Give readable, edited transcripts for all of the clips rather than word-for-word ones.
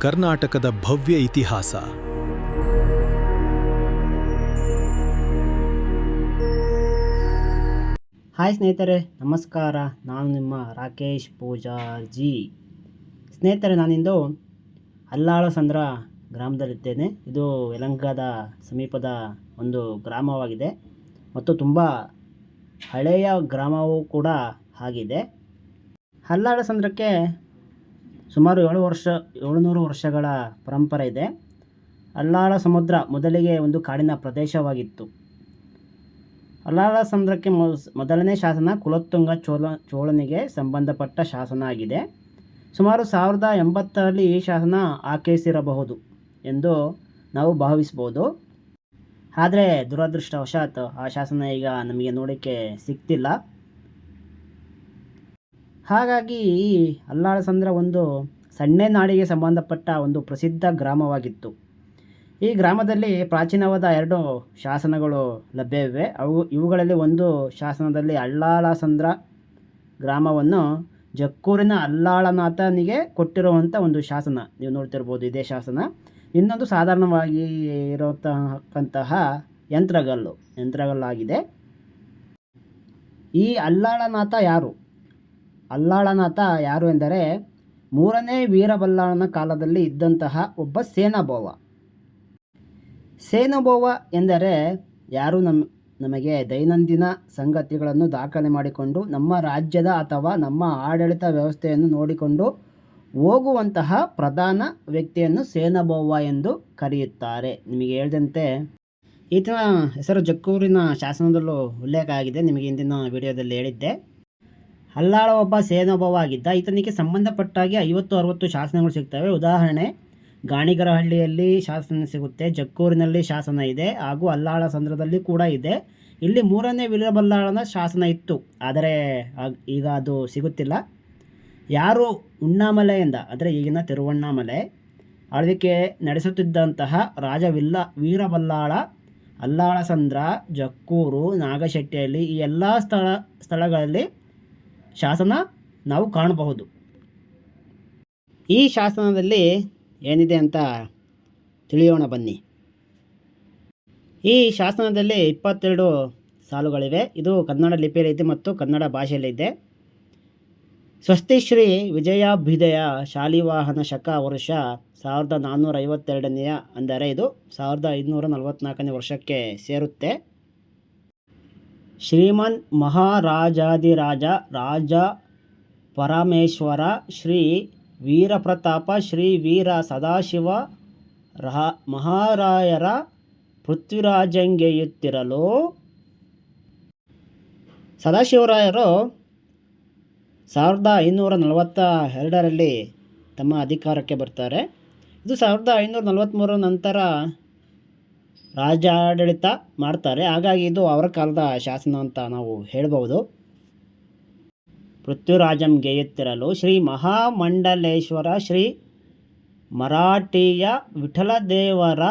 ಕರ್ನಾಟಕದ ಭವ್ಯ ಇತಿಹಾಸ. ಹಾಯ್ ಸ್ನೇಹಿತರೆ, ನಮಸ್ಕಾರ. ನಾನು ನಿಮ್ಮ ರಾಕೇಶ್ ಪೂಜಾರ್ಜಿ. ಸ್ನೇಹಿತರೆ, ನಾನಿಂದು ಅಲ್ಲಾಳಸಂದ್ರ ಗ್ರಾಮದಲ್ಲಿದ್ದೇನೆ. ಇದು ಯಲಹಂಕದ ಸಮೀಪದ ಒಂದು ಗ್ರಾಮವಾಗಿದೆ ಮತ್ತು ತುಂಬ ಹಳೆಯ ಗ್ರಾಮವೂ ಕೂಡ ಆಗಿದೆ. ಅಲ್ಲಾಳಸಂದ್ರಕ್ಕೆ ಸುಮಾರು 700 ವರ್ಷಗಳ ಪರಂಪರೆ ಇದೆ. ಅಲ್ಲಾಳ ಸಮುದ್ರ ಮೊದಲಿಗೆ ಒಂದು ಕಾಡಿನ ಪ್ರದೇಶವಾಗಿತ್ತು. ಅಲ್ಲಾಳಸಂದ್ರಕ್ಕೆ ಮೊದಲನೇ ಶಾಸನ ಕುಲೋತ್ತುಂಗ ಚೋಳನಿಗೆ ಸಂಬಂಧಪಟ್ಟ ಶಾಸನ ಆಗಿದೆ. ಸುಮಾರು 1080ರಲ್ಲಿ ಈ ಶಾಸನ ಆಕೈಸಿರಬಹುದು ಎಂದು ನಾವು ಭಾವಿಸ್ಬೋದು. ಆದರೆ ದುರದೃಷ್ಟವಶಾತ್ ಆ ಶಾಸನ ಈಗ ನಮಗೆ ನೋಡೋಕ್ಕೆ ಸಿಗ್ತಿಲ್ಲ. ಹಾಗಾಗಿ ಈ ಅಲ್ಲಾಳಸಂದ್ರ ಒಂದು ಸಣ್ಣ ನಾಡಿಗೆ ಸಂಬಂಧಪಟ್ಟ ಒಂದು ಪ್ರಸಿದ್ಧ ಗ್ರಾಮವಾಗಿತ್ತು. ಈ ಗ್ರಾಮದಲ್ಲಿ ಪ್ರಾಚೀನವಾದ 2 ಶಾಸನಗಳು ಲಭ್ಯವಿವೆ. ಇವುಗಳಲ್ಲಿ ಒಂದು ಶಾಸನದಲ್ಲಿ ಅಲ್ಲಾಳಸಂದ್ರ ಗ್ರಾಮವನ್ನು ಜಕ್ಕೂರಿನ ಅಲ್ಲಾಳನಾಥನಿಗೆ ಕೊಟ್ಟಿರುವಂಥ ಒಂದು ಶಾಸನ ನೀವು ನೋಡ್ತಿರ್ಬೋದು, ಇದೇ ಶಾಸನ. ಇನ್ನೊಂದು ಸಾಧಾರಣವಾಗಿ ಇರತಕ್ಕಂತಹ ಯಂತ್ರಗಲ್ಲಾಗಿದೆ. ಈ ಅಲ್ಲಾಳನಾಥ ಯಾರು ಎಂದರೆ 3ನೇ ವೀರಬಲ್ಲಾಳನ ಕಾಲದಲ್ಲಿ ಇದ್ದಂತಹ ಒಬ್ಬ ಸೇನಾಭೋವ ಎಂದರೆ ಯಾರು ನಮಗೆ ದೈನಂದಿನ ಸಂಗತಿಗಳನ್ನು ದಾಖಲೆ ಮಾಡಿಕೊಂಡು ನಮ್ಮ ರಾಜ್ಯದ ಅಥವಾ ನಮ್ಮ ಆಡಳಿತ ವ್ಯವಸ್ಥೆಯನ್ನು ನೋಡಿಕೊಂಡು ಹೋಗುವಂತಹ ಪ್ರಧಾನ ವ್ಯಕ್ತಿಯನ್ನು ಸೇನಾಭೋವ ಎಂದು ಕರೆಯುತ್ತಾರೆ. ನಿಮಗೆ ಹೇಳಿದಂತೆ ಈತನ ಹೆಸರು ಜಕ್ಕೂರಿನ ಶಾಸನದಲ್ಲೂ ಉಲ್ಲೇಖ ಆಗಿದೆ. ನಿಮಗೆ ಹಿಂದಿನ ವಿಡಿಯೋದಲ್ಲಿ ಹೇಳಿದ್ದೆ. ಅಲ್ಲಾಳ ಒಬ್ಬ ಸೇನಾಭೋವ ಆಗಿದ್ದ. ಈತನಿಗೆ ಸಂಬಂಧಪಟ್ಟಾಗಿ 50-60 ಶಾಸನಗಳು ಸಿಗ್ತವೆ. ಉದಾಹರಣೆ, ಗಾಣಿಗರಹಳ್ಳಿಯಲ್ಲಿ ಶಾಸನ ಸಿಗುತ್ತೆ, ಜಕ್ಕೂರಿನಲ್ಲಿ ಶಾಸನ ಇದೆ, ಹಾಗೂ ಅಲ್ಲಾಳಸಂದ್ರದಲ್ಲಿ ಕೂಡ ಇದೆ. ಇಲ್ಲಿ 3ನೇ ವೀರಬಲ್ಲಾಳನ ಶಾಸನ ಇತ್ತು, ಆದರೆ ಈಗ ಅದು ಸಿಗುತ್ತಿಲ್ಲ. ಯಾರು ಉಣ್ಣಾಮಲೆಯಿಂದ, ಅಂದರೆ ಈಗಿನ ತಿರುವಣ್ಣಾಮಲೆ ಆಳ್ವಿಕೆ ನಡೆಸುತ್ತಿದ್ದಂತಹ ವೀರಬಲ್ಲಾಳ ಅಲ್ಲಾಳಸಂದ್ರ, ಜಕ್ಕೂರು, ನಾಗಶೆಟ್ಟಿಹಳ್ಳಿ ಈ ಎಲ್ಲ ಸ್ಥಳಗಳಲ್ಲಿ ಶಾಸನ ನಾವು ಕಾಣಬಹುದು. ಈ ಶಾಸನದಲ್ಲಿ ಏನಿದೆ ಅಂತ ತಿಳಿಯೋಣ ಬನ್ನಿ. ಈ ಶಾಸನದಲ್ಲಿ 22 ಸಾಲುಗಳಿವೆ. ಇದು ಕನ್ನಡ ಲಿಪಿಯಲ್ಲಿದೆ ಮತ್ತು ಕನ್ನಡ ಭಾಷೆಯಲ್ಲಿದೆ. ಸ್ವಸ್ತಿ ಶ್ರೀ ವಿಜಯಾಭ್ಯುದಯ ಶಾಲಿವಾಹನ ಶಕ ವರ್ಷ 1452ನೇಯ, ಅಂದರೆ ಇದು 1544ನೇ ವರ್ಷಕ್ಕೆ ಸೇರುತ್ತೆ. ಶ್ರೀಮನ್ ಮಹಾರಾಜಾಧಿರಾಜ ರಾಜ ಪರಮೇಶ್ವರ ಶ್ರೀ ವೀರಪ್ರತಾಪ ಶ್ರೀ ವೀರ ಸದಾಶಿವ ಮಹಾರಾಯರ ಪೃಥ್ವಿರಾಜಂಗೆಯುತ್ತಿರಲು ಸದಾಶಿವರಾಯರು 1542ರಲ್ಲಿ ತಮ್ಮ ಅಧಿಕಾರಕ್ಕೆ ಬರ್ತಾರೆ. ಇದು 1543 ನಂತರ ರಾಜ್ಯಾಡಳಿತ ಮಾಡ್ತಾರೆ. ಹಾಗಾಗಿ ಇದು ಅವರ ಕಾಲದ ಶಾಸನ ಅಂತ ನಾವು ಹೇಳ್ಬೋದು. ಪೃಥ್ವಿರಾಜಂ ಗೆಯುತ್ತಿರಲು ಶ್ರೀ ಮಹಾಮಂಡಲೇಶ್ವರ ಶ್ರೀ ಮರಾಠಿಯ ವಿಠಲದೇವರ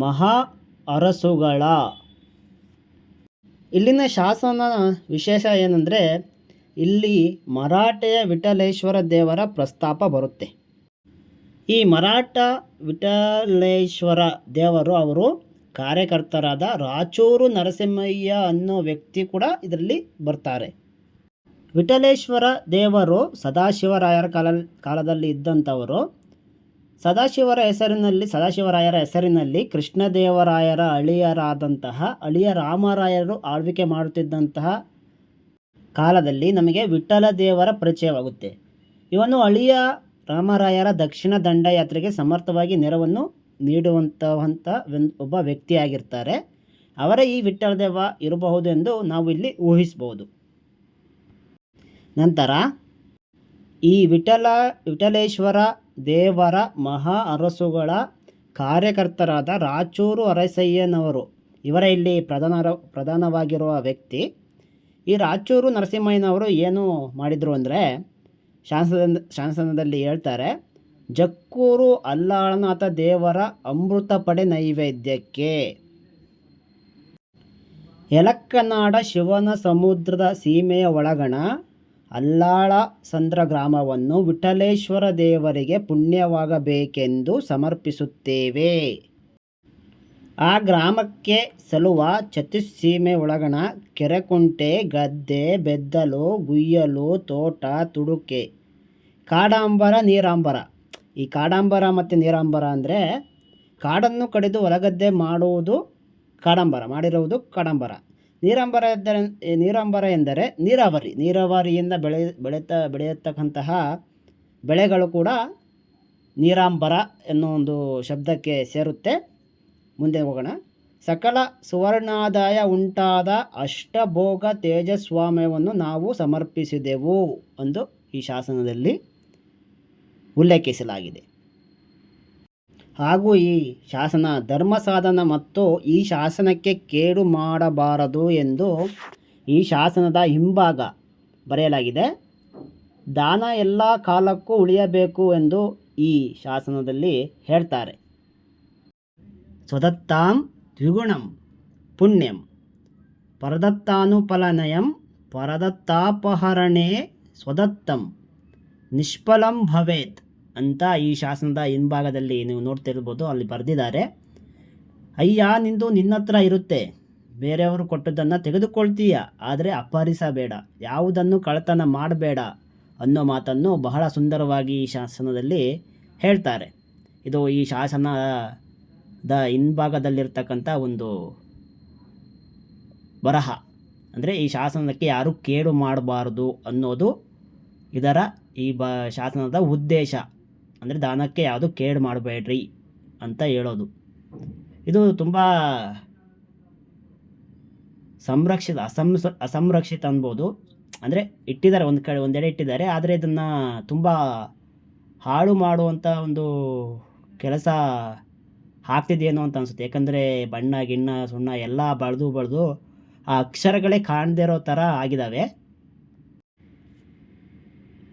ಮಹಾ ಅರಸುಗಳ. ಇಲ್ಲಿನ ಶಾಸನ ವಿಶೇಷ ಏನಂದರೆ, ಇಲ್ಲಿ ಮರಾಠೆಯ ವಿಠಲೇಶ್ವರ ದೇವರ ಪ್ರಸ್ತಾಪ ಬರುತ್ತೆ. ಈ ಮರಾಠ ವಿಠಲೇಶ್ವರ ದೇವರು ಅವರು ಕಾರ್ಯಕರ್ತರಾದ ರಾಚೂರು ನರಸಿಂಹಯ್ಯ ಅನ್ನೋ ವ್ಯಕ್ತಿ ಕೂಡ ಇದರಲ್ಲಿ ಬರ್ತಾರೆ. ವಿಠಲೇಶ್ವರ ದೇವರು ಸದಾಶಿವರಾಯರ ಕಾಲದಲ್ಲಿ ಇದ್ದಂಥವರು. ಸದಾಶಿವರಾಯರ ಹೆಸರಿನಲ್ಲಿ ಕೃಷ್ಣದೇವರಾಯರ ಅಳಿಯರಾದಂತಹ ಅಳಿಯ ರಾಮರಾಯರು ಆಳ್ವಿಕೆ ಮಾಡುತ್ತಿದ್ದಂತಹ ಕಾಲದಲ್ಲಿ ನಮಗೆ ವಿಠಲ ದೇವರ ಪರಿಚಯವಾಗುತ್ತೆ. ಇವನು ಅಳಿಯ ರಾಮರಾಯರ ದಕ್ಷಿಣ ದಂಡಯಾತ್ರೆಗೆ ಸಮರ್ಥವಾಗಿ ನೆರವನ್ನು ನೀಡುವಂತಹ ಒಬ್ಬ ವ್ಯಕ್ತಿಯಾಗಿರ್ತಾರೆ. ಅವರೇ ಈ ವಿಠಲದೇವ ಇರಬಹುದು ಎಂದು ನಾವು ಇಲ್ಲಿ ಊಹಿಸ್ಬೋದು. ನಂತರ ಈ ವಿಠಲೇಶ್ವರ ದೇವರ ಮಹಾ ಅರಸುಗಳ ಕಾರ್ಯಕರ್ತರಾದ ರಾಚೂರು ಅರಸಯ್ಯನವರು ಇವರೇ ಇಲ್ಲಿ ಪ್ರಧಾನವಾಗಿರುವ ವ್ಯಕ್ತಿ. ಈ ರಾಚೂರು ನರಸಿಂಹಯ್ಯನವರು ಏನು ಮಾಡಿದರು ಅಂದರೆ, ಶಾಸನದಲ್ಲಿ ಹೇಳ್ತಾರೆ, ಜಕ್ಕೂರು ಅಲ್ಲಾಳನಾಥ ದೇವರ ಅಮೃತ ಪಡೆ ನೈವೇದ್ಯಕ್ಕೆ ಎಲಕ್ಕನಾಡ ಶಿವನ ಸಮುದ್ರದ ಸೀಮೆಯ ಒಳಗಣ ಅಲ್ಲಾಳ ಸಂದ್ರ ಗ್ರಾಮವನ್ನು ವಿಠಲೇಶ್ವರ ದೇವರಿಗೆ ಪುಣ್ಯವಾಗಬೇಕೆಂದು ಸಮರ್ಪಿಸುತ್ತೇವೆ. ಆ ಗ್ರಾಮಕ್ಕೆ ಸಲ್ಲುವ ಚತುಸ್ಸೀಮೆ ಒಳಗಣ ಕೆರೆಕುಂಟೆ, ಗದ್ದೆ, ಬೆದ್ದಲು, ಗುಯ್ಯಲು, ತೋಟ, ತುಡುಕೆ, ಕಾಡಾಂಬರ, ನೀರಾಂಬರ. ಈ ಕಾಡಾಂಬರ ಮತ್ತು ನೀರಾಂಬರ ಅಂದರೆ ಕಾಡನ್ನು ಕಡಿದು ಹೊಲಗದ್ದೆ ಮಾಡಿರುವುದು ಕಾಡಾಂಬರ. ನೀರಾಂಬರ ಎಂದರೆ ನೀರಾವರಿಯಿಂದ ಬೆಳೆಯತಕ್ಕಂತಹ ಬೆಳೆಗಳು ಕೂಡ ನೀರಾಂಬರ ಎನ್ನುವ ಒಂದು ಶಬ್ದಕ್ಕೆ ಸೇರುತ್ತೆ. ಮುಂದೆ ಹೋಗೋಣ. ಸಕಲ ಸುವರ್ಣಾದಾಯ ಉಂಟಾದ ಅಷ್ಟಭೋಗ ತೇಜಸ್ವಾಮ್ಯವನ್ನು ನಾವು ಸಮರ್ಪಿಸಿದೆವು ಎಂದು ಈ ಶಾಸನದಲ್ಲಿ ಉಲ್ಲೇಖಿಸಲಾಗಿದೆ. ಹಾಗೂ ಈ ಶಾಸನ ಧರ್ಮ ಸಾಧನ ಮತ್ತು ಈ ಶಾಸನಕ್ಕೆ ಕೇಡು ಮಾಡಬಾರದು ಎಂದು ಈ ಶಾಸನದ ಹಿಂಭಾಗ ಬರೆಯಲಾಗಿದೆ. ದಾನ ಎಲ್ಲ ಕಾಲಕ್ಕೂ ಉಳಿಯಬೇಕು ಎಂದು ಈ ಶಾಸನದಲ್ಲಿ ಹೇಳ್ತಾರೆ. ಸ್ವದತ್ತಾಂ ದ್ವಿಗುಣಂ ಪುಣ್ಯಂ ಪರದತ್ತಾನುಫಲನಯಂ ಪರದತ್ತಾಪಹರಣೆ ಸ್ವದತ್ತಂ ನಿಷ್ಫಲಂ ಭವೇತ್ ಅಂತ ಈ ಶಾಸನದ ಹಿಂಭಾಗದಲ್ಲಿ ನೀವು ನೋಡ್ತಿರ್ಬೋದು. ಅಲ್ಲಿ ಬರೆದಿದ್ದಾರೆ. ಅಯ್ಯ, ನಿನ್ನ ಹತ್ರ ಇರುತ್ತೆ, ಬೇರೆಯವರು ಕೊಟ್ಟದ್ದನ್ನು ತೆಗೆದುಕೊಳ್ತೀಯ, ಆದರೆ ಅಪಹರಿಸಬೇಡ, ಯಾವುದನ್ನು ಕಳ್ಳತನ ಮಾಡಬೇಡ ಅನ್ನೋ ಮಾತನ್ನು ಬಹಳ ಸುಂದರವಾಗಿ ಈ ಶಾಸನದಲ್ಲಿ ಹೇಳ್ತಾರೆ. ಇದು ಈ ಶಾಸನದ ಹಿಂಭಾಗದಲ್ಲಿರ್ತಕ್ಕಂಥ ಒಂದು ಬರಹ. ಅಂದರೆ ಈ ಶಾಸನಕ್ಕೆ ಯಾರೂ ಕೇಡು ಮಾಡಬಾರ್ದು ಅನ್ನೋದು ಇದರ ಈ ಶಾಸನದ ಉದ್ದೇಶ. ಅಂದರೆ ದಾನಕ್ಕೆ ಯಾವುದು ಕೇಡು ಮಾಡಬೇಡ್ರಿ ಅಂತ ಹೇಳೋದು. ಇದು ತುಂಬ ಅಸಂರಕ್ಷಿತ ಅನ್ಬೋದು. ಅಂದರೆ ಇಟ್ಟಿದ್ದಾರೆ, ಒಂದೆಡೆ ಇಟ್ಟಿದ್ದಾರೆ, ಆದರೆ ಇದನ್ನು ತುಂಬ ಹಾಳು ಮಾಡುವಂಥ ಒಂದು ಕೆಲಸ ಆಗ್ತಿದೆಯೇನೋ ಅಂತ ಅನಿಸುತ್ತೆ. ಯಾಕಂದರೆ ಬಣ್ಣ ಗಿಣ್ಣ ಸುಣ್ಣ ಎಲ್ಲ ಬಳ್ದು ಆ ಅಕ್ಷರಗಳೇ ಕಾಣದೇ ಇರೋ ಥರ ಆಗಿದ್ದಾವೆ.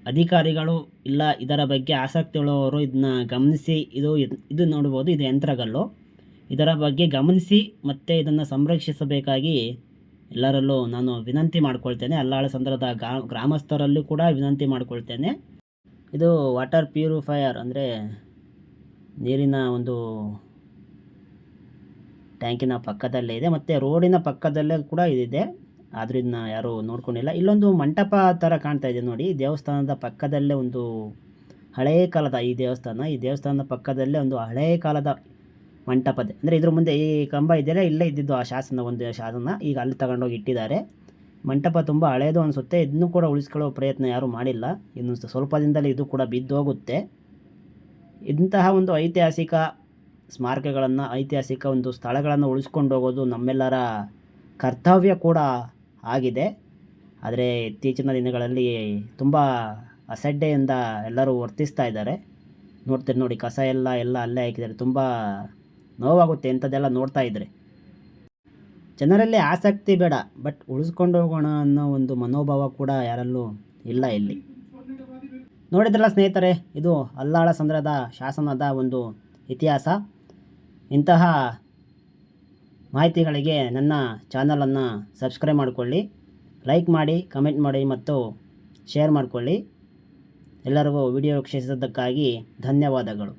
ಅಧಿಕಾರಿಗಳು ಇಲ್ಲ ಇದರ ಬಗ್ಗೆ ಆಸಕ್ತಿ ಉಳ್ಳವರು ಇದನ್ನ ಗಮನಿಸಿ, ಇದು ನೋಡ್ಬೋದು, ಇದು ಯಂತ್ರಗಲ್ಲು. ಇದರ ಬಗ್ಗೆ ಗಮನಿಸಿ ಮತ್ತು ಇದನ್ನು ಸಂರಕ್ಷಿಸಬೇಕಾಗಿ ಎಲ್ಲರಲ್ಲೂ ನಾನು ವಿನಂತಿ ಮಾಡ್ಕೊಳ್ತೇನೆ. ಅಲ್ಲಾಳ ಸಂದ್ರದ ಗ್ರಾಮಸ್ಥರಲ್ಲೂ ಕೂಡ ವಿನಂತಿ ಮಾಡ್ಕೊಳ್ತೇನೆ. ಇದು ವಾಟರ್ ಪ್ಯೂರಿಫೈಯರ್ ಅಂದರೆ ನೀರಿನ ಒಂದು ಟ್ಯಾಂಕಿನ ಪಕ್ಕದಲ್ಲೇ ಇದೆ, ಮತ್ತು ರೋಡಿನ ಪಕ್ಕದಲ್ಲೇ ಕೂಡ ಇದಿದೆ. ಆದರೂ ಇದನ್ನ ಯಾರೂ ನೋಡ್ಕೊಂಡಿಲ್ಲ. ಇಲ್ಲೊಂದು ಮಂಟಪ ಥರ ಕಾಣ್ತಾ ಇದೆ ನೋಡಿ. ದೇವಸ್ಥಾನದ ಪಕ್ಕದಲ್ಲೇ ಒಂದು ಹಳೆಯ ಕಾಲದ ಈ ದೇವಸ್ಥಾನದ ಪಕ್ಕದಲ್ಲೇ ಒಂದು ಹಳೆಯ ಕಾಲದ ಮಂಟಪದೆ. ಅಂದರೆ ಇದ್ರ ಮುಂದೆ ಈ ಕಂಬ ಇದೆಯಲ್ಲ, ಇಲ್ಲೇ ಇದ್ದಿದ್ದು ಆ ಒಂದು ಶಾಸನ ಈಗ ಅಲ್ಲಿ ತಗೊಂಡೋಗಿ ಇಟ್ಟಿದ್ದಾರೆ. ಮಂಟಪ ತುಂಬ ಹಳೆಯದು ಅನಿಸುತ್ತೆ. ಇದನ್ನು ಕೂಡ ಉಳಿಸ್ಕೊಳ್ಳೋ ಪ್ರಯತ್ನ ಯಾರೂ ಮಾಡಿಲ್ಲ. ಇನ್ನು ಸ್ವಲ್ಪ ದಿನದಲ್ಲಿ ಇದು ಕೂಡ ಬಿದ್ದೋಗುತ್ತೆ. ಇಂತಹ ಒಂದು ಐತಿಹಾಸಿಕ ಸ್ಮಾರಕಗಳನ್ನು, ಐತಿಹಾಸಿಕ ಒಂದು ಸ್ಥಳಗಳನ್ನು ಉಳಿಸ್ಕೊಂಡು ಹೋಗೋದು ನಮ್ಮೆಲ್ಲರ ಕರ್ತವ್ಯ ಕೂಡ ಆಗಿದೆ. ಆದರೆ ಇತ್ತೀಚಿನ ದಿನಗಳಲ್ಲಿ ತುಂಬ ಅಸಡ್ಡೆಯಿಂದ ಎಲ್ಲರೂ ವರ್ತಿಸ್ತಾ ಇದ್ದಾರೆ. ನೋಡ್ತೀರಿ ನೋಡಿ, ಕಸ ಎಲ್ಲ ಅಲ್ಲೇ ಹಾಕಿದ್ದಾರೆ. ತುಂಬ ನೋವಾಗುತ್ತೆ ಇಂಥದ್ದೆಲ್ಲ ನೋಡ್ತಾ ಇದ್ದರೆ. ಜನರಲ್ಲಿ ಆಸಕ್ತಿ ಬೇಡ, ಬಟ್ ಉಳಿಸ್ಕೊಂಡು ಹೋಗೋಣ ಅನ್ನೋ ಒಂದು ಮನೋಭಾವ ಕೂಡ ಯಾರಲ್ಲೂ ಇಲ್ಲ ಇಲ್ಲಿ. ನೋಡಿದ್ರಲ್ಲ ಸ್ನೇಹಿತರೆ, ಇದು ಅಲ್ಲಾಳ ಸಂದ್ರದ ಶಾಸನದ ಒಂದು ಇತಿಹಾಸ. ಇಂತಹ ಮಾಹಿತಿಗಳಿಗೆ ನನ್ನ ಚಾನಲನ್ನು ಸಬ್ಸ್ಕ್ರೈಬ್ ಮಾಡಿಕೊಳ್ಳಿ, ಲೈಕ್ ಮಾಡಿ, ಕಮೆಂಟ್ ಮಾಡಿ ಮತ್ತು ಶೇರ್ ಮಾಡಿಕೊಳ್ಳಿ. ಎಲ್ಲರಿಗೂ ವಿಡಿಯೋ ವೀಕ್ಷಿಸಿದ್ದಕ್ಕಾಗಿ ಧನ್ಯವಾದಗಳು.